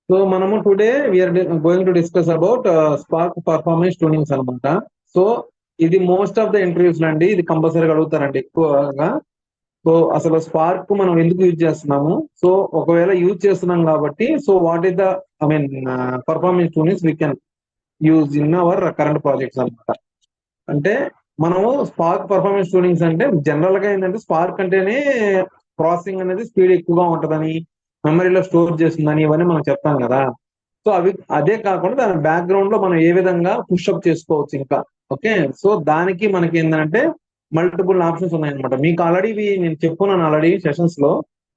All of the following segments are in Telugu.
సో మనము today we are going to discuss about Spark performance tunings అనమాట. సో ఇది మోస్ట్ ఆఫ్ ద ఇంటర్వ్యూస్ అండి, ఇది కంపల్సరీగా అడుగుతారండి ఎక్కువగా. సో అసలు స్పార్క్ మనం ఎందుకు యూజ్ చేస్తున్నాము, సో ఒకవేళ యూజ్ చేస్తున్నాం కాబట్టి so what is the I mean performance tunings we can use in our current projects అనమాట. అంటే మనము స్పార్క్ పర్ఫార్మెన్స్ ట్యూనింగ్స్ అంటే జనరల్ గా ఏంటంటే స్పార్క్ అంటేనే ప్రాసెసింగ్ అనేది స్పీడ్ ఎక్కువగా ఉంటుందని, మెమరీలో స్టోర్ చేస్తుందని ఇవన్నీ మనం చెప్తాం కదా. సో అదే కాకుండా దాని బ్యాక్గ్రౌండ్ లో మనం ఏ విధంగా పుష్అప్ చేసుకోవచ్చు ఇంకా. ఓకే, సో దానికి మనకి ఏంటంటే మల్టిపుల్ ఆప్షన్స్ ఉన్నాయన్నమాట. మీకు ఆల్రెడీ నేను చెప్పుకున్నాను ఆల్రెడీ సెషన్స్ లో,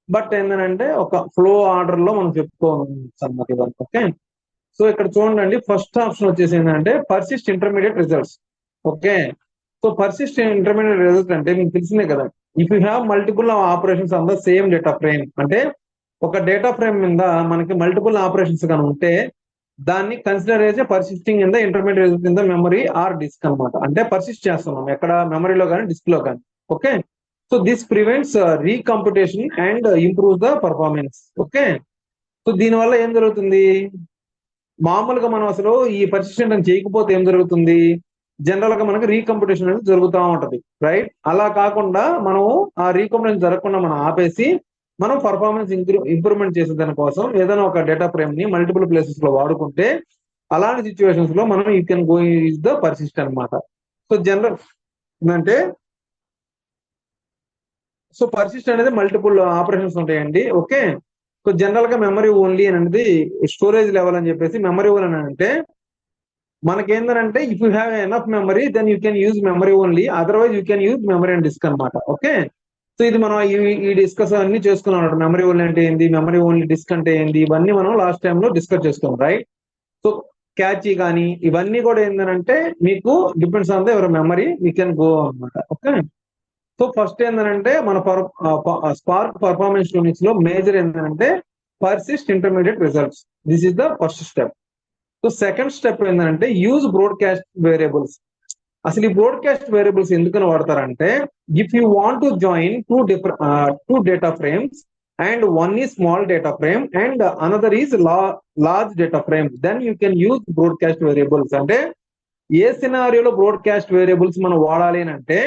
బట్ ఏంటంటే ఒక ఫ్లో ఆర్డర్ లో మనం చెప్పుకోవచ్చు అనమాట ఇవన్నీ. ఓకే, సో ఇక్కడ చూడండి, ఫస్ట్ ఆప్షన్ వచ్చేసి ఏంటంటే persist intermediate results. Okay, so persist intermediate results అంటే మీకు తెలిసిందే కదా, if you have multiple operations on the same data frame, అంటే ఒక డేటా ఫ్రేమ్ మీద మనకి మల్టిపుల్ ఆపరేషన్స్ కానీ ఉంటే దాన్ని కన్సిడర్ చేసే persisting in the intermediate result in the memory or disk అనమాట. అంటే పర్సిస్ట్ చేస్తున్నాం ఎక్కడ, మెమరీలో కానీ డిస్క్ లో కానీ. Okay, so this prevents recomputation and improve the performance. Okay, so దీనివల్ల ఏం జరుగుతుంది, మామూలుగా మనం అసలు ఈ పర్సిస్టెంట్ అని చేయకపోతే ఏం జరుగుతుంది, జనరల్ గా మనకి రీకంప్యూటేషన్ అనేది జరుగుతూ ఉంటది, రైట్. అలా కాకుండా మనం ఆ రీకంప్యూటేషన్ జరగకుండా మనం ఆపేసి మనం పర్ఫార్మెన్స్ ఇంప్రూవ్మెంట్ చేసే దానికోసం ఏదైనా ఒక డేటా ఫ్రేమ్ ని మల్టిపుల్ ప్లేసెస్ లో వాడుకుంటే అలాంటి సిచ్యువేషన్స్ లో మనం you can go use the persist అనమాట. సో జనరల్ అంటే సో పర్సిస్ట్ అనేది మల్టిపుల్ ఆపరేషన్స్ ఉంటాయండి. ఓకే, సో జనరల్ గా మెమరీ ఓన్లీ అనేది స్టోరేజ్ లెవెల్ అని చెప్పేసి, మెమరీ ఓన్లీ అని అంటే మనకేంటంటే if you have enough memory then you can use memory only, otherwise you can use memory and disk అనమాట. ఓకే, సో ఇది మనం ఈ డిస్కస్ అన్ని చేసుకున్నాం. మెమరీ ఓన్లీ అంటే ఏంది, మెమరీ ఓన్లీ డిస్క్ అంటే ఏంది, ఇవన్నీ మనం లాస్ట్ టైం లో డిస్కస్ చేసుకున్నాం, రైట్. సో క్యాచీ కానీ ఇవన్నీ కూడా ఏంటంటే మీకు depends on the ever memory we can go అనమాట. ఓకే, సో ఫస్ట్ ఏంటంటే మన స్పార్క్ పర్ఫార్మెన్స్ ట్యూనింగ్స్ లో మేజర్ ఏంటంటే persist intermediate results. This is the first step. So second step ఏంటంటే యూజ్ బ్రాడ్కాస్ట్ వేరియబుల్స్. అసలు ఈ బ్రాడ్కాస్ట్ వేరియబుల్స్ ఎందుకని వాడతారంటే, if you want to join two data frames and one ఈ small data frame and another is large data frame, then you can use broadcast variables. అంటే ఏ సినారియోలో బ్రాడ్కాస్ట్ వేరియబుల్స్ మనం వాడాలి అని అంటే,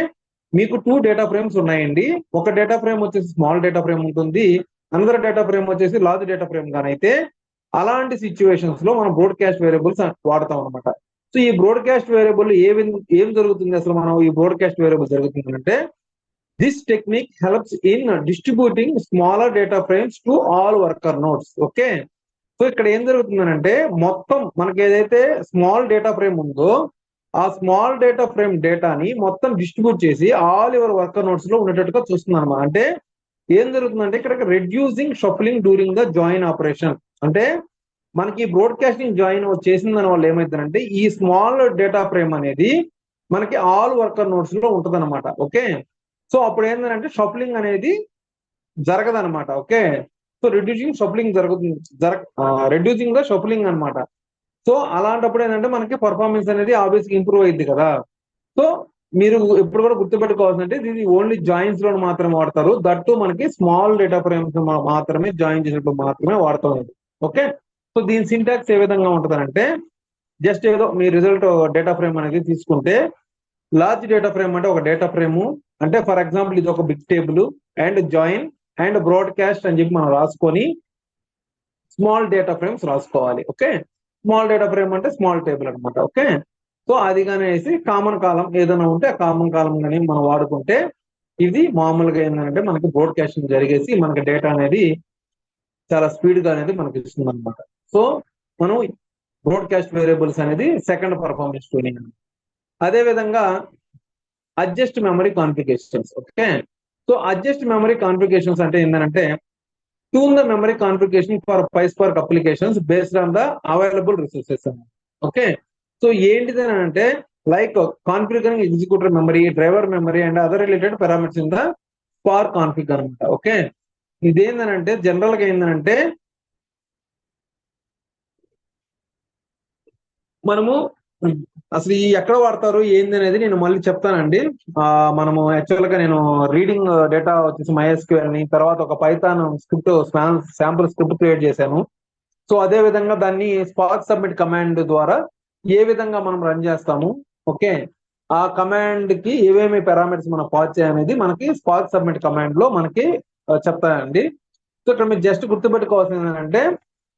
మీకు టూ డేటా ఫ్రేమ్స్ ఉన్నాయండి, ఒక డేటా ఫ్రేమ్ వచ్చేసి స్మాల్ డేటా ఫ్రేమ్ ఉంటుంది, అనదర్ డేటా ఫ్రేమ్ వచ్చేసి లార్జ్ డేటా ఫ్రేమ్ గానైతే అలాంటి సిచ్యువేషన్స్ లో మనం బ్రాడ్కాస్ట్ వేరియబుల్స్ వాడతాం అనమాట. సో ఈ బ్రాడ్కాస్ట్ వేరియబుల్ ఏం జరుగుతుంది అసలు, మనం ఈ బ్రాడ్కాస్ట్ వేరియబుల్ జరుగుతుంది అంటే this technique helps in distributing smaller data frames to all worker nodes. Okay, so ఇక్కడ ఏం జరుగుతుందంటే మొత్తం మనకి ఏదైతే స్మాల్ డేటా ఫ్రేమ్ ఉందో ఆ స్మాల్ డేటా ఫ్రేమ్ డేటాని మొత్తం డిస్ట్రిబ్యూట్ చేసి ఆల్ యువర్ వర్కర్ నోట్స్ లో ఉండేటట్టుగా చూస్తుంది అనమాట. అంటే ఏం జరుగుతుందంటే ఇక్కడ reducing shuffling during the join operation. అంటే మనకి బ్రాడ్కాస్టింగ్ జాయిన్ చేసిన దాని వల్ల ఏమైతుందంటే ఈ స్మాల్ డేటా ఫ్రేమ్ అనేది మనకి ఆల్ వర్కర్ నోట్స్ లో ఉంటది అనమాట. ఓకే, సో అప్పుడు ఏంటంటే షఫ్లింగ్ అనేది జరగదనమాట. ఓకే, సో రెడ్యూసింగ్ షఫ్లింగ్ జరుగుతుంది, రెడ్యూసింగ్ ద షఫ్లింగ్ అనమాట. సో అలాంటప్పుడు ఏంటంటే మనకి పర్ఫార్మెన్స్ అనేది ఆబ్వియస్ ఇంప్రూవ్ అయ్యింది కదా. సో మీరు ఎప్పుడు కూడా గుర్తుపెట్టుకోవాల్సిందంటే ఇది ఓన్లీ జాయిన్స్ లో మాత్రమే వాడతారు, దట్టు మనకి స్మాల్ డేటా ఫ్రేమ్స్ మాత్రమే జాయిన్ చేసినప్పుడు మాత్రమే వాడతాం. ఓకే, సో దీని సింటాక్స్ ఏ విధంగా ఉంటుందంటే, జస్ట్ ఏదో మీ రిజల్ట్ డేటా ఫ్రేమ్ అనేది తీసుకుంటే లార్జ్ డేటా ఫ్రేమ్ అంటే ఒక డేటా ఫ్రేమ్ అంటే ఫర్ ఎగ్జాంపుల్ ఇది ఒక big table and join and broadcast అని చెప్పి మనం రాసుకొని స్మాల్ డేటా ఫ్రేమ్స్ రాసుకోవాలి. ఓకే, స్మాల్ డేటా ఫ్రేమ్ అంటే స్మాల్ టేబుల్ అనమాట. ఓకే, సో అది కానీ వేసి కామన్ కాలం ఏదైనా ఉంటే ఆ కామన్ కాలం కానీ మనం వాడుకుంటే ఇది మామూలుగా ఏంటంటే మనకి బ్రాడ్కాస్టింగ్ జరిగేసి మనకి డేటా అనేది చాలా స్పీడ్ గా అనేది మనకి ఇస్తుంది అనమాట. సో మనం బ్రాడ్కాస్ట్ వేరియబుల్స్ అనేది సెకండ్ పర్ఫార్మెన్స్ ట్యూనింగ్. అదే విధంగా adjust memory configurations. Okay, so adjust memory configurations అంటే ఏంటంటే tune the memory configuration for PySpark applications based on the available resources. Okay, so ఏంటిది అంటే like configuring executor memory, driver memory and other related parameters in the Spark config అనమాట. ఓకే, ఇదేంటంటే జనరల్ గా ఏంటంటే మనము అసలు ఈ ఎక్కడ వాడతారు ఏంది అనేది నేను మళ్ళీ చెప్తానండి. మనము యాక్చువల్ గా నేను రీడింగ్ డేటా వచ్చేసి MySQL ని, తర్వాత ఒక Python script sample script create చేశాను. సో అదే విధంగా దాన్ని స్పార్క్ సబ్మిట్ కమాండ్ ద్వారా ఏ విధంగా మనం రన్ చేస్తాము, ఓకే, ఆ కమాండ్ కి ఏమేమి పారామీటర్స్ మనం పాస్ చేయాలనేది మనకి స్పార్క్ సబ్మిట్ కమాండ్ లో మనకి చెప్తాయండి. సో ఇక్కడ మీరు జస్ట్ గుర్తుపెట్టుకోవాల్సింది ఏంటంటే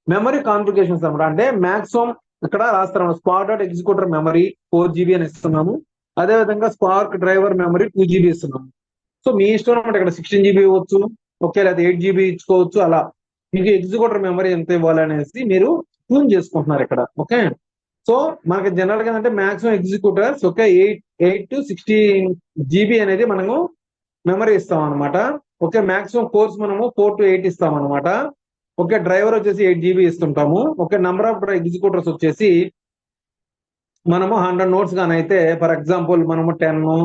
మెమరీ కాన్ఫిగరేషన్స్ అనమాట. అంటే మాక్సిమం ఇక్కడ రాస్తాము spark dot executor memory 4 GB అని ఇస్తున్నాము. అదే విధంగా స్పార్క్ డ్రైవర్ మెమరీ 2 GB ఇస్తున్నాము. సో మీ ఇష్టం అనమాట, ఇక్కడ 16 GB ఇవ్వచ్చు, ఓకే, లేదా 8 GB ఇచ్చుకోవచ్చు. అలా మీకు ఎగ్జిక్యూటర్ మెమరీ ఎంత ఇవ్వాలనేసి మీరు ట్యూన్ చేసుకుంటున్నారు ఇక్కడ, ఓకే. సో మనకి జనరల్ గా ఏంటంటే maximum executors okay 8 to 16 GB అనేది మనము మెమరీ ఇస్తాం అనమాట. ఓకే, మాక్సిమం కోర్స్ మనము 4 to 8 ఇస్తాం అనమాట. ఓకే, డ్రైవర్ వచ్చేసి 8 GB ఇస్తుంటాము. ఓకే, నంబర్ ఆఫ్ ఎగ్జిక్యూటర్స్ వచ్చేసి మనము 100 నోట్స్ గానైతే ఫర్ ఎగ్జాంపుల్ మనము 10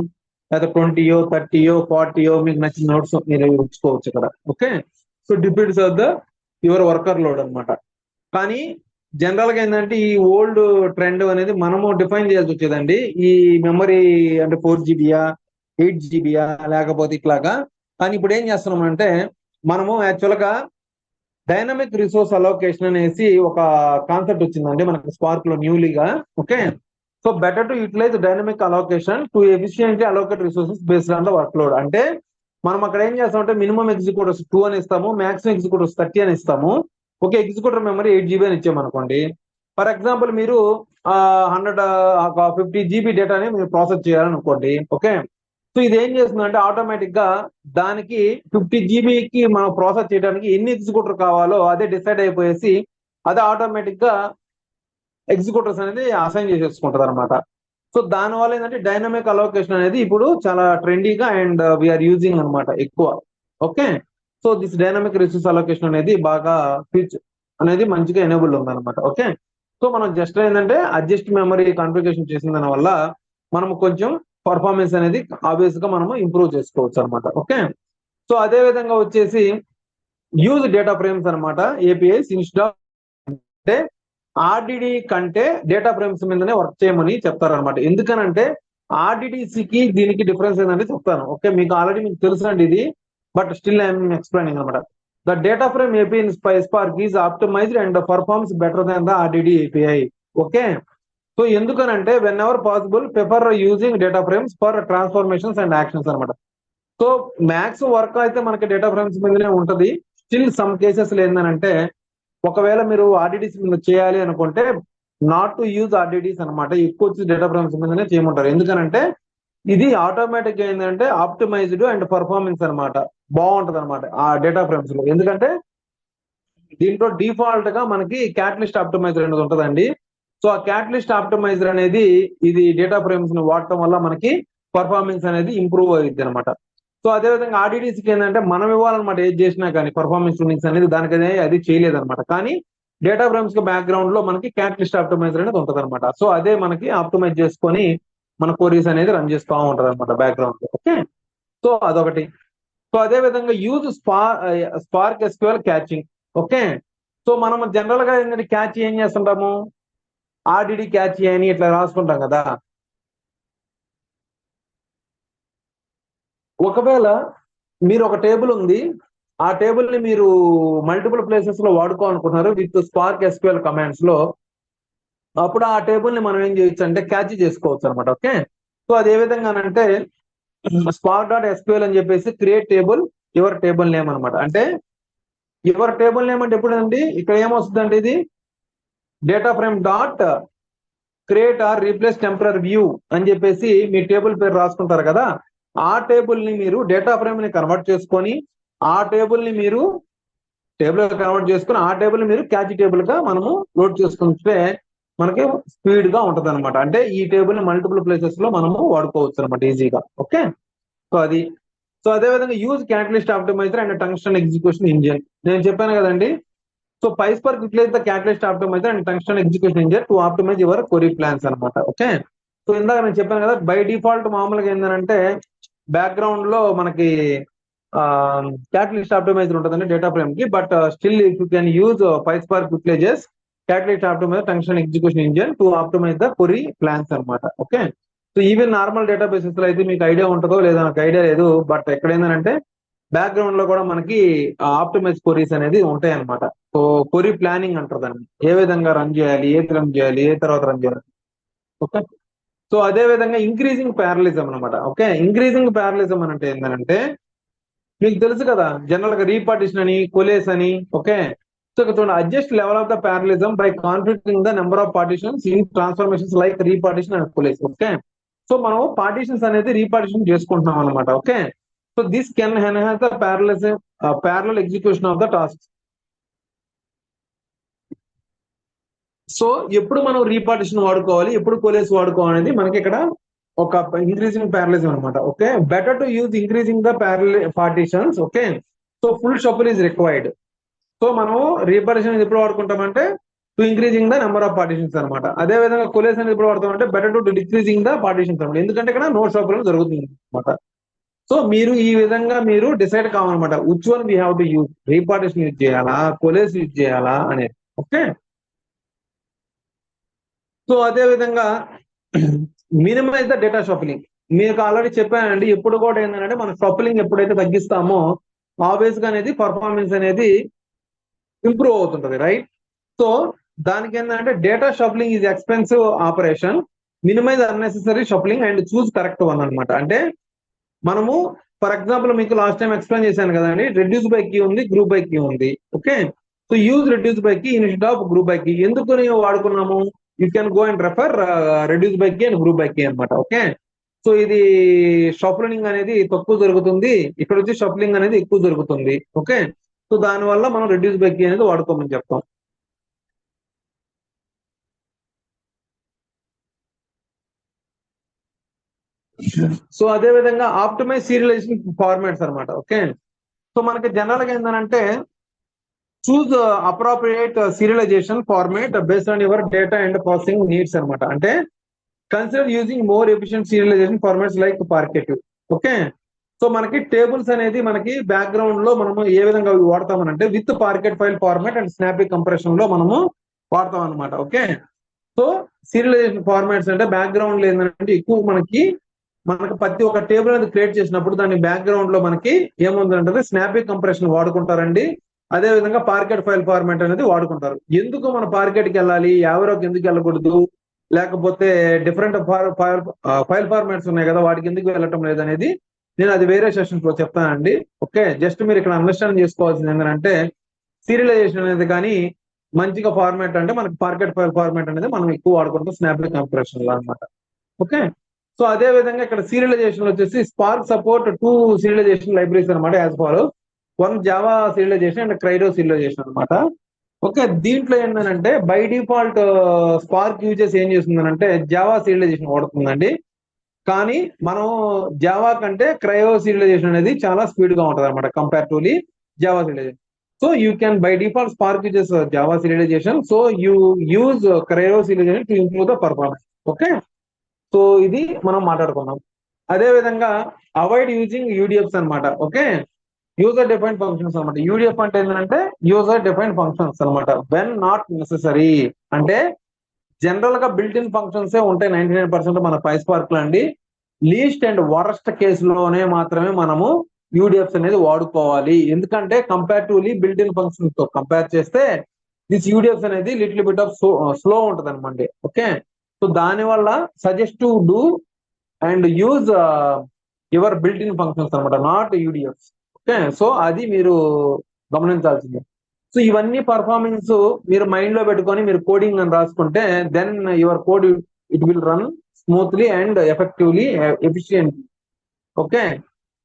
లేదా 20 30 40 మీకు నచ్చిన నోట్స్ మీరు ఇచ్చుకోవచ్చు ఇక్కడ, okay. So depends on the your worker load అనమాట. కానీ జనరల్ గా ఏంటంటే ఈ ఓల్డ్ ట్రెండ్ అనేది మనము డిఫైన్ చేయాల్సి వచ్చేదండి. ఈ మెమరీ అంటే 4 GB 8 GB లేకపోతే ఇట్లాగా. కానీ ఇప్పుడు ఏం చేస్తున్నాం అంటే మనము యాక్చువల్ గా డైనమిక్ రిసోర్స్ అలోకేషన్ అనేసి ఒక కాన్సెప్ట్ వచ్చిందండి మనకి స్పార్క్ లో న్యూలీగా, okay. So better to utilize dynamic allocation to efficiently allocate resources based on the workload. అంటే మనం అక్కడ ఏం చేస్తామంటే మినిమం ఎగ్జిక్యూటర్స్ 2 అని ఇస్తాము, మాక్సిమం ఎగ్జిక్యూటర్స్ 30 అని ఇస్తాము. ఓకే, ఎగ్జిక్యూటర్ మెమరీ 8 GB అని ఇచ్చామనుకోండి. ఫర్ ఎగ్జాంపుల్ మీరు 50 GB డేటాని మీరు ప్రాసెస్ చేయాలనుకోండి, ఓకే. సో ఇది ఏం చేస్తుందంటే ఆటోమేటిక్ గా దానికి 50 GBకి మనం ప్రాసెస్ చేయడానికి ఎన్ని ఎగ్జిక్యూటర్ కావాలో అదే డిసైడ్ అయిపోయేసి అదే ఆటోమేటిక్ గా ఎగ్జిక్యూటర్స్ అనేది అసైన్ చేసేసుకుంటది అనమాట. సో దాని వల్ల ఏంటంటే డైనమిక్ అలోకేషన్ అనేది ఇప్పుడు చాలా ట్రెండీగా అండ్ వీఆర్ యూజింగ్ అనమాట ఎక్కువ, okay. So this dynamic resource allocation అనేది బాగా ఫీచర్ అనేది మంచిగా ఎనేబుల్ ఉందన్నమాట, ఓకే. సో మనం జస్ట్ ఏంటంటే అడ్జస్ట్ మెమరీ కాన్ఫిగరేషన్ చేసిన దాని వల్ల మనం కొంచెం పర్ఫార్మెన్స్ అనేది ఆబ్వియస్ గా మనము ఇంప్రూవ్ చేసుకోవచ్చు అనమాట, ఓకే. సో అదే విధంగా వచ్చేసి యూజ్ డేటా ఫ్రేమ్స్ అనమాట ఏపీఐస్ ఇన్స్టెడ్ ఆఫ్ అంటే ఆర్డిడి కంటే డేటా ఫ్రేమ్స్ మీదనే వర్క్ చేయమని చెప్తారనమాట. ఎందుకనంటే ఆర్డిడిసికి దీనికి డిఫరెన్స్ ఏంటంటే చెప్తాను, ఓకే. మీకు ఆల్రెడీ మీకు తెలుసండి ఇది, బట్ స్టిల్ ఐఎమ్ ఎక్స్ప్లెయినింగ్ అనమాట. The data frame API in Spark is optimized and performs better than the RDD API, okay. So ఎందుకనంటే whenever possible prefer using data frames for transformations and actions అనమాట. సో మ్యాక్స్ వర్క్ అయితే మనకి డేటా ఫ్రేమ్స్ మీదనే ఉంటది. స్టిల్ సమ్ కేసెస్ ఏంటంటే ఒకవేళ మీరు ఆర్డిడిస్ మీద చేయాలి అనుకుంటే నాట్ టు యూజ్ ఆర్డిడిస్ అనమాట, ఎక్కువ వచ్చి డేటా ఫ్రేమ్స్ మీదనే చేయమంటారు. ఎందుకనంటే ఇది ఆటోమేటిక్ గా ఏంటంటే ఆప్టిమైజ్డ్ అండ్ పర్ఫార్మెన్స్ అనమాట బాగుంటది అనమాట ఆ డేటా ఫ్రేమ్స్ లో. ఎందుకంటే దీంట్లో డిఫాల్ట్ గా మనకి క్యాటలిస్ట్ ఆప్టిమైజర్ అనేది ఉంటదండి. సో ఆ క్యాటలిస్ట్ ఆప్టిమైజర్ అనేది ఇది డేటా ఫ్రేమ్స్ ని వాడటం వల్ల మనకి పర్ఫార్మెన్స్ అనేది ఇంప్రూవ్ అయ్యింది అనమాట. సో అదే విధంగా ఆర్డిడిసికి ఏంటంటే మనం ఇవ్వాలన్నమాట ఏది చేసినా కానీ పర్ఫార్మెన్స్ ట్యూనింగ్స్ అనేది దానికి అది చేయలేదన్నమాట. కానీ డేటా ఫ్రేమ్స్ కి బ్యాక్గ్రౌండ్ లో మనకి క్యాటలిస్ట్ ఆప్టిమైజర్ అనేది ఉంటది అనమాట. సో అదే మనకి ఆప్టిమైజ్ చేసుకొని మన కోరీస్ అనేది రన్ చేస్తూ ఉంటది అనమాట బ్యాక్గ్రౌండ్ లో, ఓకే. సో అదొకటి. సో అదే విధంగా use spark SQL catching, okay. So మనం జనరల్ గా ఏంటంటే క్యాచ్ ఏం చేస్తుంటాము, ఆర్డిడి క్యాచ్ అని ఇట్లా రాసుకుంటాం కదా. ఒకవేళ మీరు ఒక టేబుల్ ఉంది, ఆ టేబుల్ ని మీరు మల్టిపుల్ ప్లేసెస్ లో వాడుకోవాలనుకుంటున్నారు విత్ స్పార్క్ ఎస్క్యూఎల్ కమాండ్స్ లో, అప్పుడు ఆ టేబుల్ ని మనం ఏం చేయొచ్చు అంటే క్యాచ్ చేసుకోవచ్చు అనమాట, ఓకే. సో అది ఏ విధంగానంటే స్పార్క్ డాట్ ఎస్క్యూఎల్ అని చెప్పేసి create table your table name అనమాట. అంటే యువర్ టేబుల్ నేమ్ అంటే ఎప్పుడండి ఇక్కడ ఏమొస్తుందంటే ఇది data frame dot create are replace temporary view అని చెప్పేసి మీ టేబుల్ పేరు రాసుకుంటారు కదా. ఆ టేబుల్ ని మీరు డేటా ఫ్రేమ్ ని కన్వర్ట్ చేసుకొని ఆ టేబుల్ ని మీరు టేబుల్ కన్వర్ట్ చేసుకుని ఆ టేబుల్ ని మీరు క్యాచ్ టేబుల్ గా మనము లోడ్ చేసుకుంటే మనకి స్పీడ్ గా ఉంటది అనమాట. అంటే ఈ టేబుల్ ని మల్టిపుల్ ప్లేసెస్ లో మనము వాడుకోవచ్చు అనమాట ఈజీగా, ఓకే. సో అది. సో అదే విధంగా use catalyst optimizer and tungsten execution engine నేను చెప్పాను కదండి. So PySpark utilize the catalyst optimizer and tungsten execution engine to optimize your query plans అనమాట, ఓకే. సో ఇందాక నేను చెప్పాను కదా బై డిఫాల్ట్ మామూలుగా ఏంటంటే బ్యాక్గ్రౌండ్ లో మనకి క్యాటలిస్ట్ ఆప్టిమైజర్ ఉంటుందండి డేటా ఫ్రేమ్ కి. But still if you can use PySpark utilizes Catalyst optimizer Tungsten execution engine to optimize the query plans అనమాట, okay. So even normal databases లో అయితే మీకు ఐడియా ఉంటుందో లేదా నాకు ఐడియా లేదు. బట్ ఎక్కడ ఏంటంటే బ్యాక్గ్రౌండ్ లో కూడా మనకి ఆప్టిమైజ్ క్వరీస్ అనేది ఉంటాయి అనమాట. సో క్వరీ ప్లానింగ్ అంటారు దాన్ని, ఏ విధంగా రన్ చేయాలి, ఏది రన్ చేయాలి, ఏ తర్వాత రన్ చేయాలి. ఓకే. సో అదే విధంగా ఇంక్రీజింగ్ ప్యారలిజం అనమాట. ఓకే, ఇంక్రీజింగ్ ప్యారలిజం అని అంటే ఏంటంటే మీకు తెలుసు కదా, జనరల్ గా రీపార్టిషన్ అని, కొలేస్ అని. ఓకే. సో ఇక్కడ చూడండి, adjust level of the parallelism by configuring the number of partitions in transformations like repartition and coalesce. Okay. So మనం పార్టిషన్స్ అనేది రీపార్టిషన్ చేసుకుంటున్నాం అనమాట. Okay. So this can enhance the parallelism, parallel execution of the task. So ఎప్పుడు మనం రీపార్టిషన్ వాడుకోవాలి, ఎప్పుడు కొలేస్ వాడుకోవాలి అనేది మనకి ఇక్కడ ఒక ఇంక్రీజింగ్ ప్యారలిజం అనమాట. Okay. Better to use increasing the parallel partitions. Okay. So full shuffle is required. So మనం రీపార్టిషన్ ఎప్పుడు వాడుకుంటామంటే to increasing the number of partitions అనమాట. అదే విధంగా కొలేస్ అనేది ఎప్పుడు వాడతామంటే better to decreasing the partitions అనమాట. ఎందుకంటే ఇక్కడ నో షఫుల్ జరుగుతుంది అనమాట. సో మీరు ఈ విధంగా మీరు డిసైడ్ కావాలన్నమాట, which one we have to use, repartition use చేయాలా, కొలేస్ యూజ్ చేయాలా అనేది. ఓకే. సో అదే విధంగా మినిమైజ్ ద డేటా షఫలింగ్. మీకు ఆల్రెడీ చెప్పానండి, ఎప్పుడు కూడా ఏంటంటే మనం షఫలింగ్ ఎప్పుడైతే తగ్గిస్తామో ఆబ్వియస్ గా అనేది పర్ఫార్మెన్స్ అనేది ఇంప్రూవ్ అవుతుంటది, రైట్? సో దానికి ఏంటంటే data shuffling is expensive operation, minimise unnecessary shuffling and choose correct one అనమాట. అంటే మనము ఫర్ ఎగ్జాంపుల్ మీకు లాస్ట్ టైం ఎక్స్ప్లెయిన్ చేశాను కదండి, రెడ్యూస్ బై కీ ఉంది, గ్రూప్ బై కీ ఉంది. Okay. So use reduce by key instead of group by key. ఎందుకు వాడుకున్నాము, you can go and refer reduce by key and group by key అనమాట. ఓకే. సో ఇది షఫలింగ్ అనేది తక్కువ జరుగుతుంది, ఇక్కడ వచ్చి షఫలింగ్ అనేది ఎక్కువ జరుగుతుంది. ఓకే. సో దానివల్ల మనం రెడ్యూస్ బై కీ అనేది వాడుకోమని చెప్తాం. సో అదే విధంగా ఆప్టిమైజ్ సీరియలైజేషన్ ఫార్మాట్స్ అనమాట. ఓకే. సో మనకి జనరల్ గా ఏంటంటే choose appropriate serialization format based on your data and processing needs అనమాట. అంటే consider using more efficient serialization formats like parquet. Okay. So మనకి టేబుల్స్ అనేది మనకి బ్యాక్గ్రౌండ్ లో మనము ఏ విధంగా వాడతామనంటే with parquet file format and snappy compression లో మనము వాడతాం అనమాట. ఓకే. సో సీరియలైజేషన్ ఫార్మాట్స్ అంటే బ్యాక్గ్రౌండ్ లో ఏంటంటే ఎక్కువ మనకి ప్రతి ఒక్క టేబుల్ అనేది క్రియేట్ చేసినప్పుడు దాని బ్యాక్గ్రౌండ్ లో మనకి ఏముందంటే స్నాపీ కంప్రెషన్ వాడుకుంటారండి. అదే విధంగా పార్కెట్ ఫైల్ ఫార్మాట్ అనేది వాడుకుంటారు. ఎందుకు మన పార్కెట్ కి వెళ్ళాలి, ఎవరోకి ఎందుకు వెళ్ళకూడదు, లేకపోతే డిఫరెంట్ ఫైల్ ఫార్మాట్స్ ఉన్నాయి కదా వాటికి ఎందుకు వెళ్ళటం లేదనేది నేను అది వేరే సెషన్స్ లో చెప్తానండి. ఓకే. జస్ట్ మీరు ఇక్కడ అండర్స్టాండ్ చేసుకోవాల్సింది ఏంటంటే సీరియలైజేషన్ అనేది కానీ మంచిగా ఫార్మాట్ అంటే మనకి పార్కెట్ ఫైల్ ఫార్మాట్ అనేది మనం ఎక్కువ వాడుకుంటాం స్నాపీ కంప్రెషన్ లో అనమాట. ఓకే. సో అదే విధంగా ఇక్కడ సీరియలైజేషన్ వచ్చేసి స్పార్క్ సపోర్ట్ 2 సీరియలైజేషన్ లైబ్రరీస్ అనమాట. As follow one Java serialization and Kryo serialization అనమాట. ఓకే. దీంట్లో ఏంటంటే బై డిఫాల్ట్ స్పార్క్ యూజెస్ ఏం చేస్తుందంటే జావా సీరియలైజేషన్ వాడుతుందండి. కానీ మనం జావా కంటే క్రైడో సీరియలైజేషన్ అనేది చాలా స్పీడ్ గా ఉంటుంది అనమాట comparatively Java serialization. So you can by default Spark uses Java serialization, so you use Kryo serialization to improve the performance. Okay. So ఇది మనం మాట్లాడుకున్నాం. అదే విధంగా అవాయిడ్ యూజింగ్ యూడిఎఫ్స్ అనమాట. ఓకే. యూజర్ డిఫైన్డ్ ఫంక్షన్స్ అనమాట. యూడిఎఫ్ అంటే ఏంటంటే యూజర్ డిఫైన్డ్ ఫంక్షన్స్ అనమాట. వెన్ నాట్ నెసెసరీ అంటే జనరల్ గా బిల్ట్ ఇన్ ఫంక్షన్స్ ఉంటాయి 99% మన పైస్పార్క్ లో అండి. లీస్ట్ అండ్ వరస్ట్ కేసులోనే మాత్రమే మనము యూడిఎఫ్స్ అనేది వాడుకోవాలి. ఎందుకంటే కంపారిటివ్లీ బిల్ట్ ఇన్ ఫంక్షన్స్ తో కంపేర్ చేస్తే దిస్ యూడిఎఫ్స్ అనేది లిటిల్ బిట్ ఆఫ్ స్లో ఉంటుంది అనమాట. ఓకే. సో దానివల్ల suggest to do and use your built in functions అనమాట, నాట్ యూడిఎఫ్స్. ఓకే. సో అది మీరు గమనించాల్సిందే. సో ఇవన్నీ పర్ఫార్మెన్స్ మీరు మైండ్ లో పెట్టుకొని మీరు కోడింగ్ అని రాసుకుంటే then your code it will run smoothly and effectively efficiently. Okay.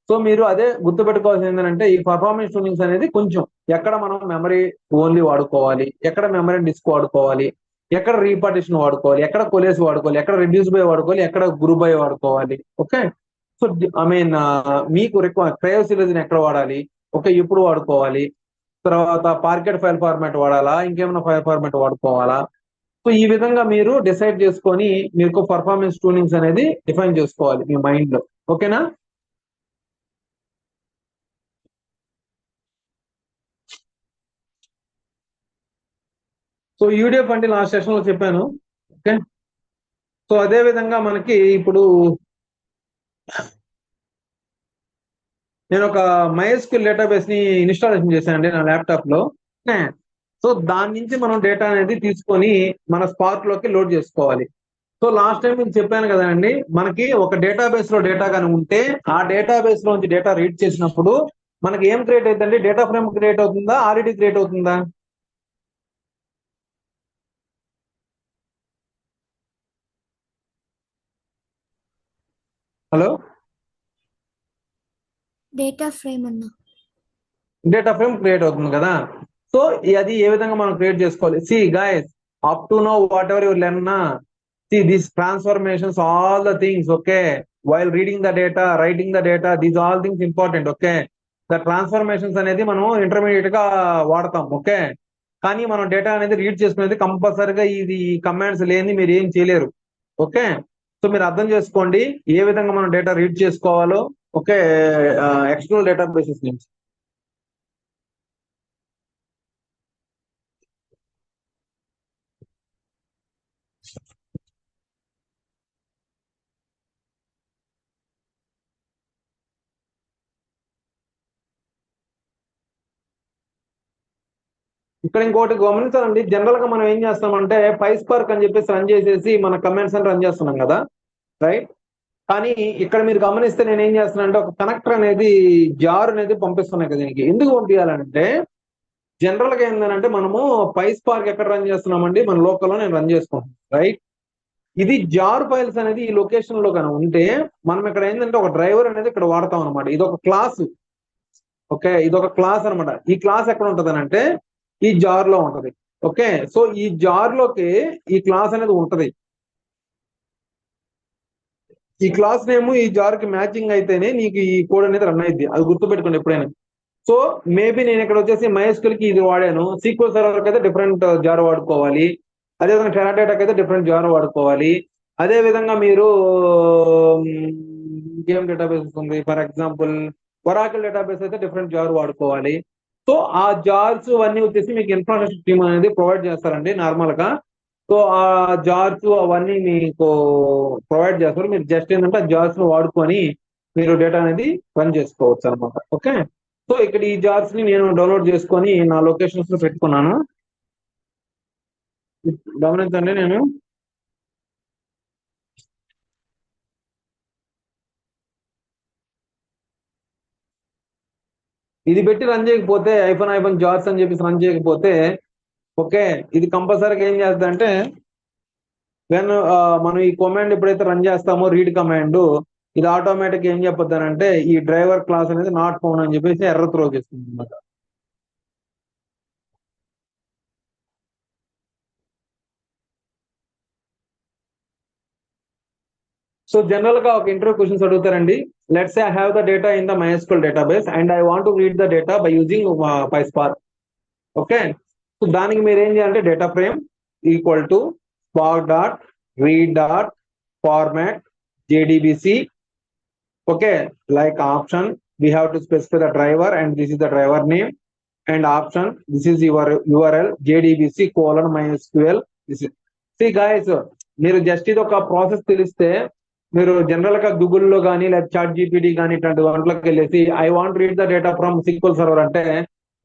So మీరు అదే గుర్తుపెట్టుకోవాల్సింది ఏంటంటే ఈ పర్ఫార్మెన్స్ ట్యూనింగ్స్ అనేది కొంచెం ఎక్కడ మనం మెమరీ ఓన్లీ వాడుకోవాలి, ఎక్కడ మెమరీ డిస్క్ వాడుకోవాలి, ఎక్కడ రీపార్టిషన్ వాడుకోవాలి, ఎక్కడ కొలేస్ వాడుకోవాలి, ఎక్కడ రెడ్యూస్ బై వాడుకోవాలి, ఎక్కడ గ్రూప్ బై వాడుకోవాలి. ఓకే. సో ఐ మీన్ మీకు క్రైడో సీరియలైజేషన్ ఎక్కడ వాడాలి, ఓకే, ఎప్పుడు వాడుకోవాలి, తర్వాత పార్కెట్ ఫైల్ ఫార్మాట్ వాడాలా, ఇంకేమైనా ఫైల్ ఫార్మాట్ వాడుకోవాలా. సో ఈ విధంగా మీరు డిసైడ్ చేసుకొని మీకు పర్ఫార్మెన్స్ ట్యూనింగ్స్ అనేది డిఫైన్ చేసుకోవాలి మీ మైండ్ లో. ఓకేనా? సో యూడిఎఫ్ అంటే లాస్ట్ సెషన్ లో చెప్పాను. ఓకే. సో అదే విధంగా మనకి ఇప్పుడు నేను ఒక MySQL డేటాబేస్ ని ఇన్స్టాలేషన్ చేశానండి నా ల్యాప్టాప్ లో. సో దాని నుంచి మనం డేటా అనేది తీసుకొని మన స్పార్క్ లోకి లోడ్ చేసుకోవాలి. సో లాస్ట్ టైం మీకు చెప్పాను కదండి, మనకి ఒక డేటాబేస్ లో డేటా కానీ ఉంటే ఆ డేటాబేస్ లోంచి డేటా రీడ్ చేసినప్పుడు మనకి ఏం క్రియేట్ అవుతుందండి? డేటా ఫ్రేమ్ క్రియేట్ అవుతుందా, ఆర్డిటి క్రియేట్ అవుతుందా? హలో, డేటా ఫ్రేమ్ అన్నా. డేటా ఫ్రేమ్ క్రియేట్ అవుతుంది కదా. సో అది ఏ విధంగా మనం క్రియేట్ చేసుకోవాలి? See guys, up to know what ever your learn, see this transformations all the things, okay, while reading the data, writing the data, these all things important. Okay, the transformations అనేది మనం ఇంటర్మీడియట్ గా వాడతాం. ఓకే, కానీ మనం డేటా అనేది రీడ్ చేసుకునేది కంపల్సరీగా ఇది కమాండ్స్ లేని మీరు ఏం చేయలేరు. ఓకే, సో మీరు అర్థం చేసుకోండి ఏ విధంగా మనం డేటా రీడ్ చేసుకోవాలో. ఓకే, ఎక్స్టర్నల్ డేటాబేసెస్ నుంచి. ఇక్కడ ఇంకోటి గమనించాలండి, జనరల్ గా మనం ఏం చేస్తామంటే పైస్పార్క్ అని చెప్పేసి రన్ చేసేసి మన కమాండ్స్ అని రన్ చేస్తున్నాం కదా, రైట్? కానీ ఇక్కడ మీరు గమనిస్తే నేను ఏం చేస్తున్నానంటే ఒక కనెక్టర్ అనేది, జార్ అనేది పంపిస్తున్నాయి కదా దీనికి. ఎందుకు పంపించాలంటే జనరల్ గా ఏంటంటే మనము పైస్పార్క్ ఎక్కడ రన్ చేస్తున్నామండి? మన లోకల్లో నేను రన్ చేసుకుంటాను, రైట్? ఇది జార్ ఫైల్స్ అనేది ఈ లొకేషన్ లో కనుక ఉంటే మనం ఇక్కడ ఏంటంటే ఒక డ్రైవర్ అనేది ఇక్కడ వాడతాం అనమాట. ఇది ఒక క్లాస్. ఓకే, ఇది ఒక క్లాస్ అనమాట. ఈ క్లాస్ ఎక్కడ ఉంటది అంటే ఈ జార్ లో ఉంటది. ఓకే, సో ఈ జార్ లోకి ఈ క్లాస్ అనేది ఉంటది. ఈ క్లాస్ నేమ్ ఈ జార్ కి మ్యాచింగ్ అయితేనే నీకు ఈ కోడ్ అనేది రన్ అయింది. అది గుర్తుపెట్టుకోండి ఎప్పుడైనా. సో మేబీ నేను ఇక్కడ వచ్చేసి MySQL కి ఇది వాడాను, సీక్వెల్ సర్వర్ కి అయితే డిఫరెంట్ జార్ వాడుకోవాలి, అదేవిధంగా టెరాడేటాకి అయితే డిఫరెంట్ జార్ వాడుకోవాలి. అదే విధంగా మీరు ఇంకేం డేటాబేస్ ఉంది, ఫర్ ఎగ్జాంపుల్ ఒరాకిల్ డేటాబేస్ అయితే డిఫరెంట్ జార్ వాడుకోవాలి. సో ఆ జార్స్ అన్నీ వచ్చేసి మీకు ఇన్ఫర్మేషన్ టీమ్ అనేది ప్రొవైడ్ చేస్తారండి నార్మల్ గా. సో ఆ జార్స్ అవన్నీ మీకు ప్రొవైడ్ చేస్తారు. మీరు జస్ట్ ఏంటంటే ఆ జార్స్ ను వాడుకొని మీరు డేటా అనేది రన్ చేసుకోవచ్చు అనమాట. ఓకే, సో ఇక్కడ ఈ జార్స్ ని నేను డౌన్లోడ్ చేసుకొని నా లొకేషన్స్ లో పెట్టుకున్నాను. గమనించండి, నేను ఇది పెట్టి రన్ చేయకపోతే ఐఫోన్ ఐఫోన్ జార్స్ అని చెప్పేసి రన్ చేయకపోతే, ఓకే, ఇది కంపల్సరీగా ఏం చేస్తుందంటే వెన్ మనం ఈ కమాండ్ ఎప్పుడైతే రన్ చేస్తామో రీడ్ కమాండ్, ఇది ఆటోమేటిక్ ఏం చెప్పొద్దానంటే ఈ డ్రైవర్ క్లాస్ అనేది నాట్ ఫౌండ్ అని చెప్పేసి ఎర్రర్ త్రో చేస్తుంది అనమాట. సో జనరల్ గా ఒక ఇంటర్వ్యూ క్వశ్చన్స్ అడుగుతారండి. Let's say I have the data in the MySQL database and I want to read the data by using PySpark. Okay, so దానికి మీరు ఏం చేయాలంటే data frame equal to spark dot read dot format JDBC. Okay, like option we have to specify the driver and this is the driver name, and option this is your URL JDBC colon MySQL. This is, see guys, మీరు జస్ట్ ఇది ఒక ప్రాసెస్ తెలిస్తే మీరు జనరల్ గా గూగుల్లో కానీ లేదా చాట్ జీపీటీ కానీ ఇట్లాంటి దాంట్లోకి వెళ్ళేసి I want read the data from SQL server అంటే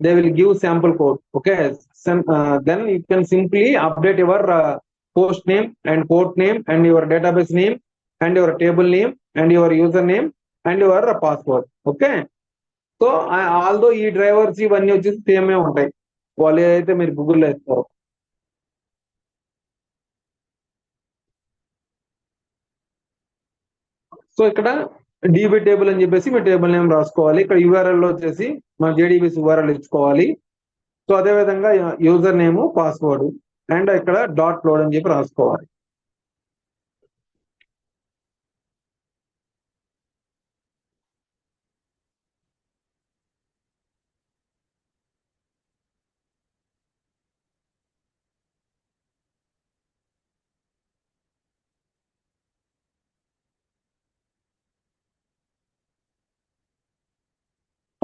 they will give sample code. Okay, then you can simply update your post name and port name and your database name and your table name and your user name and your password. Okay, so although ఈ డ్రైవర్స్ ఇవన్నీ వచ్చేసి సేమే ఉంటాయి వాళ్ళు ఏదైతే మీరు గూగుల్లో వేస్తారో. సో ఇక్కడ డీబీ టేబుల్ అని చెప్పేసి మీ టేబుల్ నేమ్ రాసుకోవాలి. ఇక్కడ URL లో వచ్చేసి మన JDBC URL ఇచ్చుకోవాలి. సో అదే విధంగా యూజర్ నేమ్ పాస్వర్డ్ అండ్ ఇక్కడ డాట్ లోడ్ అని చెప్పి రాసుకోవాలి.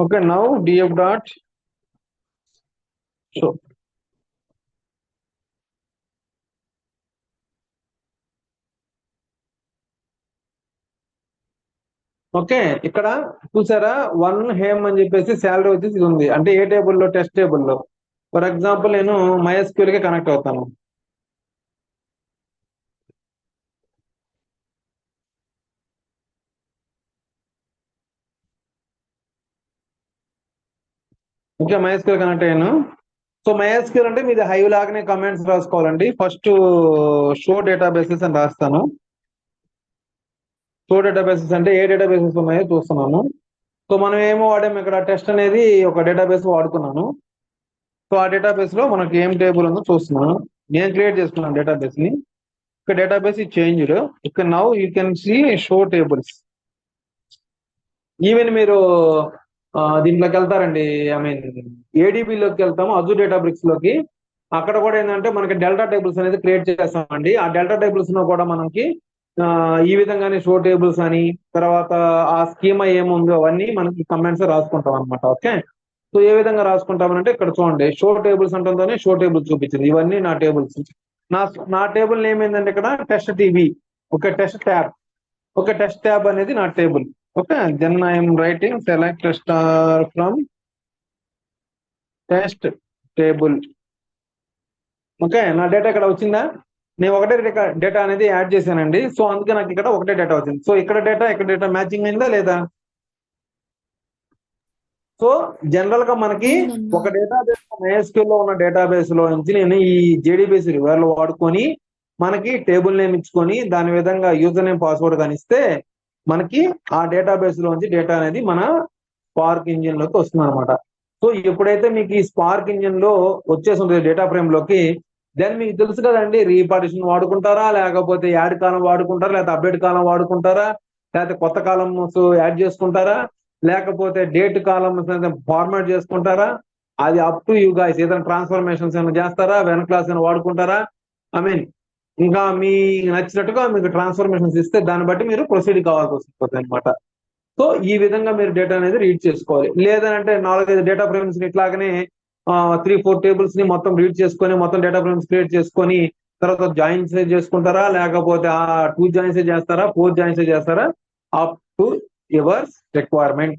Okay, now df dot show. Okay, ఇక్కడ చూసారా, వన్ హేమ్ అని చెప్పేసి శాలరీ వచ్చేసి ఇది ఉంది. అంటే ఏ టేబుల్లో? టెస్ట్ టేబుల్లో. ఫర్ ఎగ్జాంపుల్ నేను MySQL కి కనెక్ట్ అవుతాను. ఓకే, MySQL కనెక్ట్ అయ్యాను. సో MySQL అంటే మీది హైవ్ లాగానే కమాండ్స్ రాసుకోవాలండి. ఫస్ట్ షో డేటాబేసెస్ అని రాస్తాను. షో డేటాబేసెస్ అంటే ఏ డేటాబేసెస్ ఉన్నాయో చూస్తున్నాను. సో మనం ఏమో వాడాము ఇక్కడ, టెస్ట్ అనేది ఒక డేటాబేస్ వాడుకున్నాను. సో ఆ డేటాబేస్ లో మనకి ఏం టేబుల్ ఉందో చూస్తున్నాను. నేను క్రియేట్ చేసుకున్నాను డేటాబేస్ ని. ఇక్కడ డేటాబేస్ ఈ చేంజ్డ్. ఇక్కడ now you can see show tables. Even మీరు దీంట్లోకి వెళ్తారండి, ఐ మీన్ ఏడీబీలోకి వెళ్తాము, అజూర్ డేటాబ్రిక్స్ లోకి. అక్కడ కూడా ఏంటంటే మనకి డెల్టా టేబుల్స్ అనేది క్రియేట్ చేస్తామండి. ఆ డెల్టా టేబుల్స్ లో కూడా మనకి ఈ విధంగానే షో టేబుల్స్ అని, తర్వాత ఆ స్కీమా ఏముందో అవన్నీ మనకి కమెంట్స్ రాసుకుంటాం అనమాట. ఓకే, సో ఏ విధంగా రాసుకుంటామంటే ఇక్కడ చూడండి, షో టేబుల్స్ అంటుందోనే షో టేబుల్స్ చూపించింది. ఇవన్నీ నా టేబుల్స్. నా నా టేబుల్ నేమ్ ఏంటంటే ఇక్కడ test TV. Okay, test tab. Okay, test tab అనేది నా table. Okay, then I'm writing select star from test table. Okay, నా డేటా ఇక్కడ వచ్చిందా? నేను ఒకటే డేటా అనేది యాడ్ చేశానండి. సో అందుకే నాకు ఇక్కడ ఒకటే డేటా వచ్చింది. సో ఇక్కడ డేటా ఇక్కడ డేటా మ్యాచింగ్ అయిందా లేదా? సో జనరల్ గా మనకి అవునన్నా. ఒక డేటాబేస్, MySQL లో ఉన్న డేటాబేస్ లో నుంచి నేను ఈ జేడీబీసీ రివర్లు వాడుకొని మనకి టేబుల్ నేమ్ ఇచ్చుకొని దాని విధంగా యూజర్ నేమ్ పాస్వర్డ్ కానిస్తే మనకి ఆ డేటాబేస్ లోంచి డేటా అనేది మన స్పార్క్ ఇంజిన్ లోకి వస్తుంది అనమాట. సో ఎప్పుడైతే మీకు ఈ స్పార్క్ ఇంజిన్ లో వచ్చేసి ఉంటుంది డేటా ఫ్రేమ్ లోకి, దెన్ మీకు తెలుసు కదండి, రీపార్టిషన్ వాడుకుంటారా, లేకపోతే యాడ్ కాలం వాడుకుంటారా, లేకపోతే అప్డేట్ కాలం వాడుకుంటారా, లేకపోతే కొత్త కాలమ్స్ యాడ్ చేసుకుంటారా, లేకపోతే డేట్ కాలమ్స్ ఫార్మాట్ చేసుకుంటారా? అది అప్ టు యూ గైస్. ఏదైనా ట్రాన్స్ఫర్మేషన్స్ ఏమైనా చేస్తారా, వెన్ క్లాస్ ఏమైనా వాడుకుంటారా? ఐ మీన్ ఇంకా మీ నచ్చినట్టుగా మీకు ట్రాన్స్ఫర్మేషన్స్ ఇస్తే దాన్ని బట్టి మీరు ప్రొసీడ్ కావాల్సి వస్తుంది అనమాట. సో ఈ విధంగా మీరు డేటా అనేది రీడ్ చేసుకోవాలి. లేదంటే 4-5 డేటా ఫ్రేమ్స్ ఇట్లాగనే 3-4 టేబుల్స్ ని మొత్తం రీడ్ చేసుకొని మొత్తం డేటా ఫ్రేమ్స్ క్రియేట్ చేసుకొని తర్వాత జాయిన్స్ చేసుకుంటారా, లేకపోతే ఆ 2 జాయిన్స్ చేస్తారా, 4 జాయిన్స్ చేస్తారా? Up to yours requirement.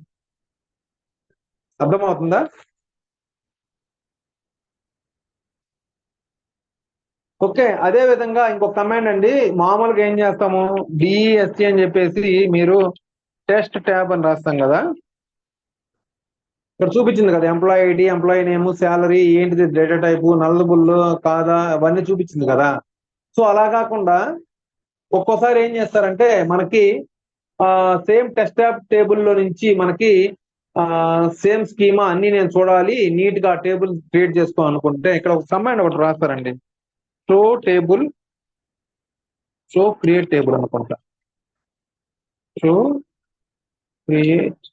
అర్థమవుతుందా? ఓకే, అదే విధంగా ఇంకొక కమాండ్ అండి. మామూలుగా ఏం చేస్తాము, డిఎస్సి అని చెప్పేసి మీరు టెస్ట్ ట్యాబ్ అని రాస్తాం కదా. ఇక్కడ చూపించింది కదా, employee ID, employee name, salary, ఏంటిది డేటా టైపు, నల్లబుల్ కాదా, అవన్నీ చూపించింది కదా. సో అలా కాకుండా ఒక్కోసారి ఏం చేస్తారంటే మనకి సేమ్ టెస్ట్ ట్యాబ్ టేబుల్లో నుంచి మనకి సేమ్ స్కీమా అన్ని నేను చూడాలి, నీట్ గా టేబుల్ క్రియేట్ చేసుకోవాలనుకుంటే ఇక్కడ ఒక కమాండ్ ఒకటి రాస్తారండి. Show table, show create table అనుకుంటా. Show create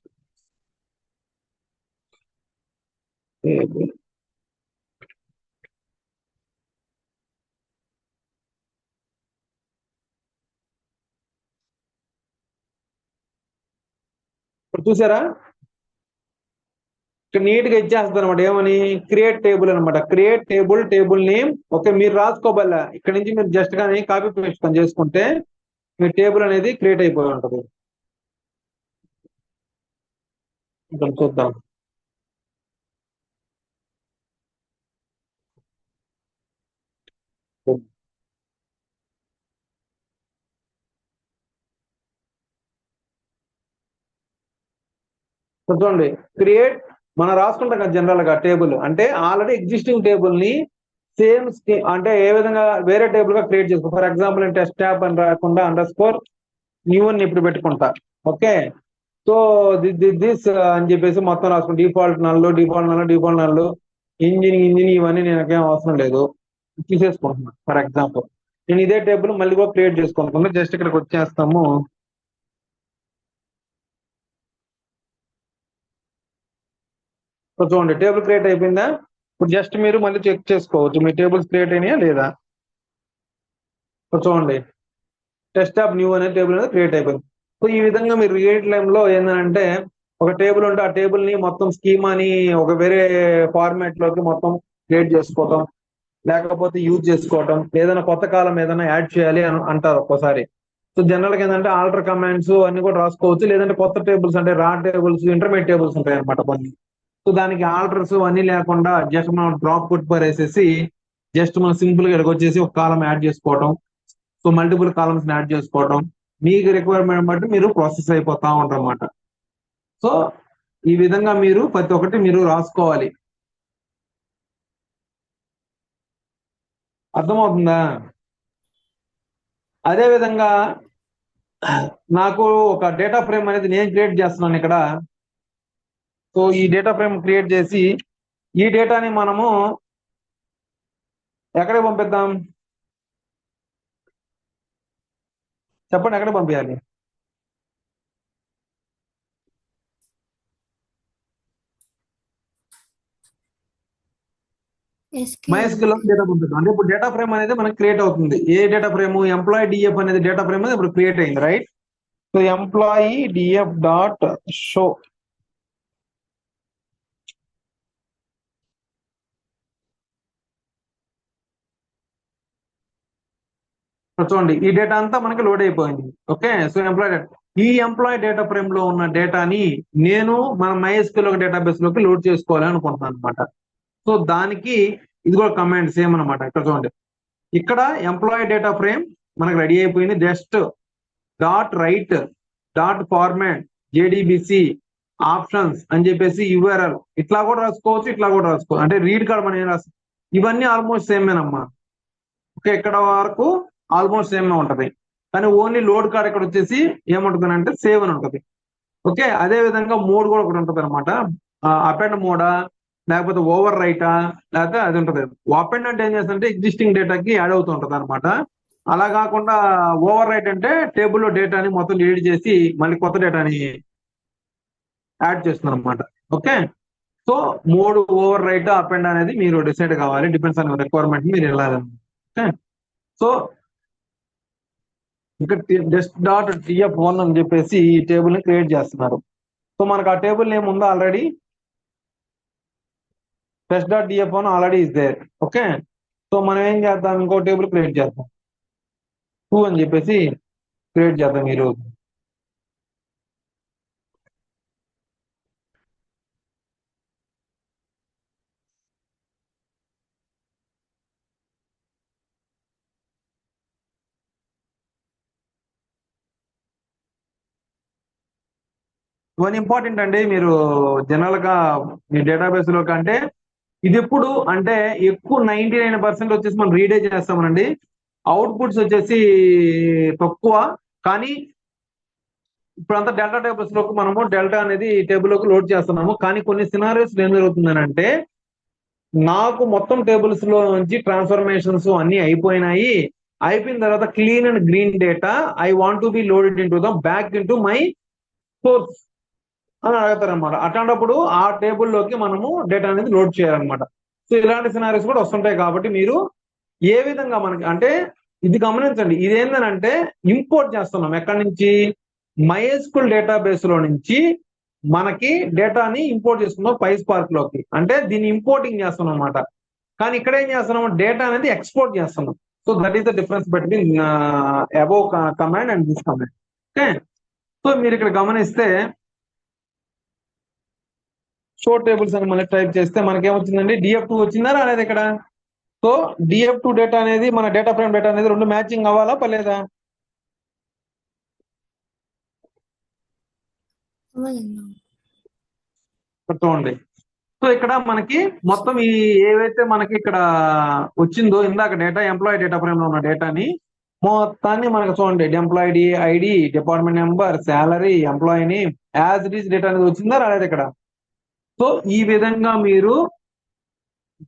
table. ఇప్పుడు చూసారా, నీట్ గా ఇచ్చేస్తుంది అనమాట. ఏమని? క్రియేట్ టేబుల్ అనమాట. Create table, table name. Okay, మీరు రాసుకోబల్లా, ఇక్కడ నుంచి మీరు జస్ట్ గానీ కాపీ పేస్ట్ పని చేసుకుంటే మీ టేబుల్ అనేది క్రియేట్ అయిపోయి ఉంటది. ఇక్కడ చూద్దాం. చూడండి, క్రియేట్ మనం రాసుకుంటాం కదా జనరల్ గా టేబుల్ అంటే ఆల్రెడీ ఎగ్జిస్టింగ్ టేబుల్ ని సేమ్ అంటే ఏ విధంగా వేరే టేబుల్ గా క్రియేట్ చేసుకో. ఫర్ ఎగ్జాంపుల్ నేను టెస్ట్ ట్యాబ్ అని రాకుండా అండర్ న్యూ అని ఇప్పుడు పెట్టుకుంటా. ఓకే, సో దిస్ అని చెప్పేసి మొత్తం రాసుకుంటా. డిఫాల్ట్ నల్లు, డిఫాల్ట్ నల్లు, డిఫాల్ట్ నల్లు, ఇంజిన్ ఇవన్నీ నేనకేం అవసరం లేదు, తీసేసుకుంటున్నా. ఫర్ ఎగ్జాంపుల్ నేను ఇదే టేబుల్ మళ్ళీ కూడా క్రియేట్ చేసుకోనుకుంటా. జస్ట్ ఇక్కడికి వచ్చేస్తాము. సో చూడండి, టేబుల్ క్రియేట్ అయిపోయిందా? ఇప్పుడు జస్ట్ మీరు మళ్ళీ చెక్ చేసుకోవచ్చు మీ టేబుల్స్ క్రియేట్ అయినాయా లేదా. సో చూడండి, టెస్ట్ ఆఫ్ న్యూ అనే టేబుల్ అనేది క్రియేట్ అయిపోయింది. సో ఈ విధంగా మీరు రియల్ టైమ్ లో ఏంటంటే ఒక టేబుల్ ఉంటే ఆ టేబుల్ ని మొత్తం స్కీమాని ఒక వేరే ఫార్మాట్ లోకి మొత్తం క్రియేట్ చేసుకోవటం, లేకపోతే యూజ్ చేసుకోవటం, ఏదైనా కొత్త కాలం ఏదైనా యాడ్ చేయాలి అని అంటారు ఒక్కోసారి. సో జనరల్ గా ఏంటంటే ఆల్టర్ కమాండ్స్ అన్ని కూడా రాసుకోవచ్చు, లేదంటే కొత్త టేబుల్స్ అంటే రా టేబుల్స్, ఇంటర్మీడియట్ టేబుల్స్ ఉంటాయి అనమాట కొన్ని. సో దానికి ఆల్టర్స్ అన్ని లేకుండా జస్ట్ మనం డ్రాప్ పుట్ వేసేసి జస్ట్ మనం సింపుల్ గా ఇక్కడికి వచ్చేసి ఒక కాలం యాడ్ చేసుకోవడం, సో మల్టిపుల్ కాలమ్స్ యాడ్ చేసుకోవడం, మీకు రిక్వైర్మెంట్ బట్టి మీరు ప్రాసెస్ అయిపోతా ఉంటారు అనమాట. సో ఈ విధంగా మీరు ప్రతి ఒక్కటి మీరు రాసుకోవాలి. అర్థమవుతుందా? అదే విధంగా నాకు ఒక డేటా ఫ్రేమ్ అనేది నేను క్రియేట్ చేస్తున్నాను ఇక్కడ. సో ఈ డేటా ఫ్రేమ్ క్రియేట్ చేసి ఈ డేటాని మనము ఎక్కడికి పంపిద్దాం చెప్పండి, ఎక్కడ పంపించాలి? MySQL లో డేటా పంపిద్దాం. అంటే ఇప్పుడు డేటా ఫ్రేమ్ అనేది మనకి క్రియేట్ అవుతుంది. ఏ డేటా ఫ్రేమ్? ఎంప్లాయీ డిఎఫ్ అనేది డేటా ఫ్రేమ్ అనేది ఇప్పుడు క్రియేట్ అయింది, right? So employee DF dot show. చూడండి ఈ డేటా అంతా మనకి లోడ్ అయిపోయింది. ఓకే, సో ఈ ఎంప్లాయీ డేటా ఫ్రేమ్ లో ఉన్న డేటాని నేను మన MySQL డేటాబేస్ లోకి లోడ్ చేసుకోవాలి అనుకుంటున్నాను అనమాట. సో దానికి ఇది కూడా కమాండ్ సేమ్ అనమాట. ఇక్కడ చూడండి, ఇక్కడ ఎంప్లాయీ డేటా ఫ్రేమ్ మనకు రెడీ అయిపోయింది. Just dot right dot format JDBC options అని చెప్పేసి యూఆర్ఎల్ ఇట్లా కూడా రాసుకోవచ్చు, ఇట్లా కూడా రాసుకోవచ్చు. అంటే రీడ్ కార్డ్ మనం ఏం రాసు ఇవన్నీ ఆల్మోస్ట్ సేమేనమ్మా. ఓకే, ఇక్కడ వరకు ఆల్మోస్ట్ సేమ్ ఉంటది, కానీ ఓన్లీ లోడ్ కార్డ్ ఇక్కడ వచ్చేసి ఏముంటుంది అంటే సేవ్ అని ఉంటుంది. ఓకే, అదే విధంగా మోడ్ కూడా ఒకటి ఉంటుంది అనమాట. అపెండ్ మోడా లేకపోతే ఓవర్ రైటా లేకపోతే అది ఉంటుంది. అపెండ్ అంటే ఏం చేస్తుంటే ఎగ్జిస్టింగ్ డేటాకి యాడ్ అవుతూ ఉంటుంది అనమాట. అలా కాకుండా ఓవర్ రైట్ అంటే టేబుల్లో డేటాని మొత్తం డిలీట్ చేసి మళ్ళీ కొత్త డేటాని యాడ్ చేస్తున్నారు అనమాట. Okay, so mode over right append అనేది మీరు డిసైడ్ కావాలి, డిపెండ్స్ ఆన్ రిక్వైర్మెంట్ మీరు వెళ్ళాలి. ఓకే, సో ఇక్కడ జస్ట్ డాట్ టిఎఫ్1 అని చెప్పేసి ఈ టేబుల్ ని క్రియేట్ చేస్తున్నారు. సో మనకు ఆ టేబుల్ నేమ్ ఉందా already? Test dot TF one already is there. Okay, so మనం ఏం చేద్దాం, ఇంకో టేబుల్ క్రియేట్ చేద్దాం. 2 అని చెప్పేసి క్రియేట్ చేద్దాం ఈరోజు. ఇవన్నీ ఇంపార్టెంట్ అండి. మీరు జనరల్ గా మీ డేటాబేస్ లో కంటే ఇది ఎప్పుడు అంటే ఎక్కువ 99% వచ్చేసి మనం రీడే చేస్తామనండి. అవుట్పుట్స్ వచ్చేసి తక్కువ. కానీ ఇప్పుడంతా డెల్టా టేబుల్స్ లోకి మనము డెల్టా అనేది టేబుల్ లోకి లోడ్ చేస్తున్నాము. కానీ కొన్ని సినారియోస్ ఏం జరుగుతుందనంటే నాకు మొత్తం టేబుల్స్ లో నుంచి ట్రాన్స్ఫర్మేషన్స్ అన్ని అయిపోయినాయి. అయిపోయిన తర్వాత clean and green data I want to be loaded in to the back in to my source అని అడుగుతారనమాట. అట్లాంటప్పుడు ఆ టేబుల్లోకి మనము డేటా అనేది లోడ్ చేయాలన్నమాట. సో ఇలాంటి సినారీస్ కూడా వస్తుంటాయి. కాబట్టి మీరు ఏ విధంగా మనకి అంటే ఇది గమనించండి, ఇదేంటంటే ఇంపోర్ట్ చేస్తున్నాం ఎక్కడి నుంచి? MySQL డేటాబేస్ లో నుంచి మనకి డేటాని ఇంపోర్ట్ చేసుకున్నాం PySpark లోకి. అంటే దీన్ని ఇంపోర్టింగ్ చేస్తున్నాం అనమాట. కానీ ఇక్కడ ఏం చేస్తున్నాం, డేటా అనేది ఎక్స్పోర్ట్ చేస్తున్నాం. So that is the difference between above command and this command. Okay, so మీరు ఇక్కడ గమనిస్తే షో టేబుల్స్ అని మళ్ళీ టైప్ చేస్తే మనకేమొచ్చిందండి, DF2 వచ్చిందా రాలేదు ఇక్కడ? సో DF2 డేటా అనేది మన డేటా ఫ్రేమ్ డేటా అనేది రెండు మ్యాచింగ్ అవ్వాలా పర్లేదా? చూడండి, సో ఇక్కడ మనకి మొత్తం ఈ ఏవైతే మనకి ఇక్కడ వచ్చిందో ఇందాక డేటా ఎంప్లాయీ డేటా ఫ్రేమ్ లో ఉన్న డేటాని మొత్తాన్ని మనకు చూడండి, employee ID, department number, salary, employee name, as it is data అనేది వచ్చిందా రాలేదు ఇక్కడ? సో ఈ విధంగా మీరు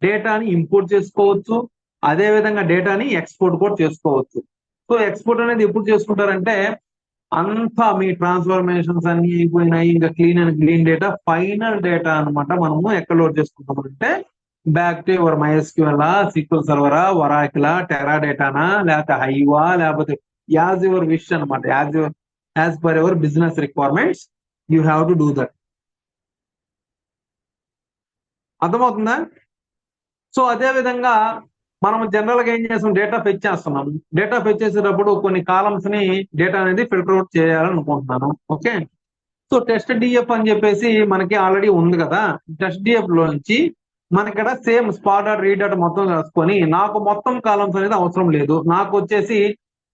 డేటాని ఇంపోర్ట్ చేసుకోవచ్చు, అదే విధంగా డేటాని ఎక్స్పోర్ట్ కూడా చేసుకోవచ్చు. సో ఎక్స్పోర్ట్ అనేది ఎప్పుడు చేసుకుంటారంటే అంతా మీ ట్రాన్స్ఫర్మేషన్స్ అన్ని అయిపోయినాయి, ఇంకా clean and green data final data అనమాట మనము ఎక్కడ లోడ్ చేసుకుంటామంటే back to your MySQL, SQL సర్వరా, వరాకిలా, టెరాడేటానా, లేకపోతే హైవా, లేకపోతే యాజ్ యువర్ విష్ అనమాట. As per your business requirements you have to do that. అర్థమవుతుందా? సో అదే విధంగా మనం జనరల్ గా ఏం చేస్తాం, డేటా ఫెచ్ చేస్తున్నాం. డేటా ఫెచ్ చేసేటప్పుడు కొన్ని కాలమ్స్ ని డేటా అనేది ఫిల్టర్ అవుట్ చేయాలనుకుంటున్నాను. ఓకే, సో టెస్ట్ డిఎఫ్ అని చెప్పేసి మనకి ఆల్రెడీ ఉంది కదా. టెస్ట్ డిఎఫ్ లోంచి మనకి ఇక్కడ same spot dot read dot మొత్తం రాసుకొని, నాకు మొత్తం కాలమ్స్ అనేది అవసరం లేదు, నాకు వచ్చేసి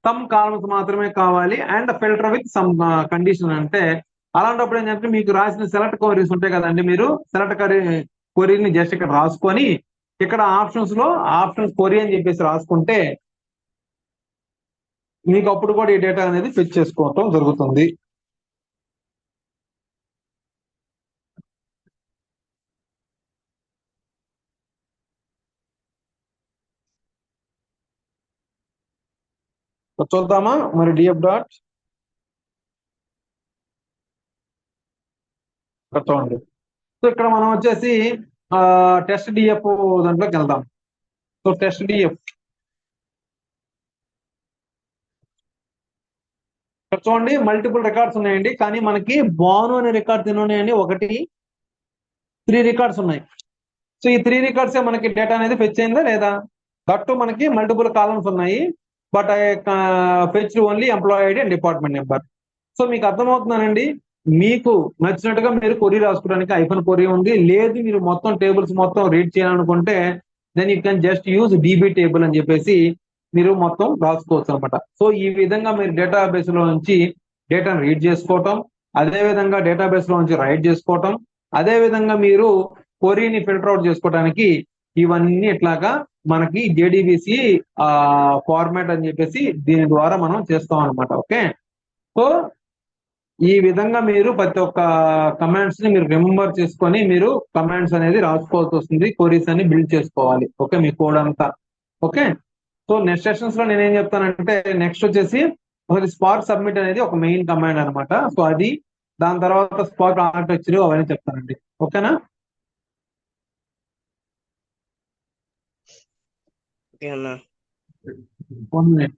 సమ్ కాలమ్స్ మాత్రమే కావాలి and filter with some condition అంటే, అలాంటప్పుడు ఏంటంటే మీకు రాసిన సెలెక్ట్ క్వరీస్ ఉంటాయి కదండి, మీరు సెలెక్ట్ క్వరీని జస్ట్ ఇక్కడ రాసుకొని ఇక్కడ ఆప్షన్స్ లో ఆప్షన్స్ క్వరీ అని చెప్పేసి రాసుకుంటే మీకు అప్పుడు కూడా ఈ డేటా అనేది ఫెచ్ చేసుకోవటం జరుగుతుంది. చూద్దామా మరి డిఎఫ్ డాట్ చూడండి. సో ఇక్కడ మనం వచ్చేసి టెస్ట్ డిఎఫ్ దాంట్లోకి వెళ్దాం. సో టెస్ట్ డిఎఫ్ ఇక్కడ చూడండి, మల్టిపుల్ రికార్డ్స్ ఉన్నాయండి, కానీ మనకి బాను అనే రికార్డ్స్ ఎన్ని ఉన్నాయండి, 3 రికార్డ్స్ ఉన్నాయి. సో ఈ 3 రికార్డ్స్ మనకి డేటా అనేది ఫెచ్ అయిందా లేదా? దట్టు మనకి మల్టిపుల్ కాలమ్స్ ఉన్నాయి, but I fetch only employee ID and department number. So మీకు అర్థమవుతుందానండి, మీకు నచ్చినట్టుగా మీరు కొరీ రాసుకోవడానికి ఐఫోన్ కొరీ ఉంది. లేదు మీరు మొత్తం టేబుల్స్ మొత్తం రీడ్ చేయాలనుకుంటే then you can just use DB table అని చెప్పేసి మీరు మొత్తం రాసుకోవచ్చు అనమాట. సో ఈ విధంగా మీరు డేటాబేస్ లో నుంచి డేటాను రీడ్ చేసుకోవటం, అదే విధంగా డేటాబేస్ లో నుంచి రైట్ చేసుకోవటం, అదే విధంగా మీరు కొరీని ఫిల్టర్ అవుట్ చేసుకోవడానికి ఇవన్నీ ఇట్లాగా మనకి జేడీబీసీ ఫార్మాట్ అని చెప్పేసి దీని ద్వారా మనం చేస్తాం అనమాట. ఓకే, సో ఈ విధంగా మీరు ప్రతి ఒక్క కమాండ్స్ ని మీరు రిమెంబర్ చేసుకొని మీరు కమాండ్స్ అనేది రాసుకోవాల్సి వస్తుంది, క్వరీస్ అని బిల్డ్ చేసుకోవాలి. ఓకే, మీ కోడ్ అంతా. ఓకే, సో నెక్స్ట్ సెషన్స్ లో నేనేం చెప్తానంటే, నెక్స్ట్ వచ్చేసి ఒకటి స్పార్క్ సబ్మిట్ అనేది ఒక మెయిన్ కమాండ్ అనమాట. సో అది, దాని తర్వాత స్పార్క్ ఆర్కిటెక్చర్ అవన్నీ చెప్తానండి. ఓకేనా? ఓకే అన్న. 1 minute.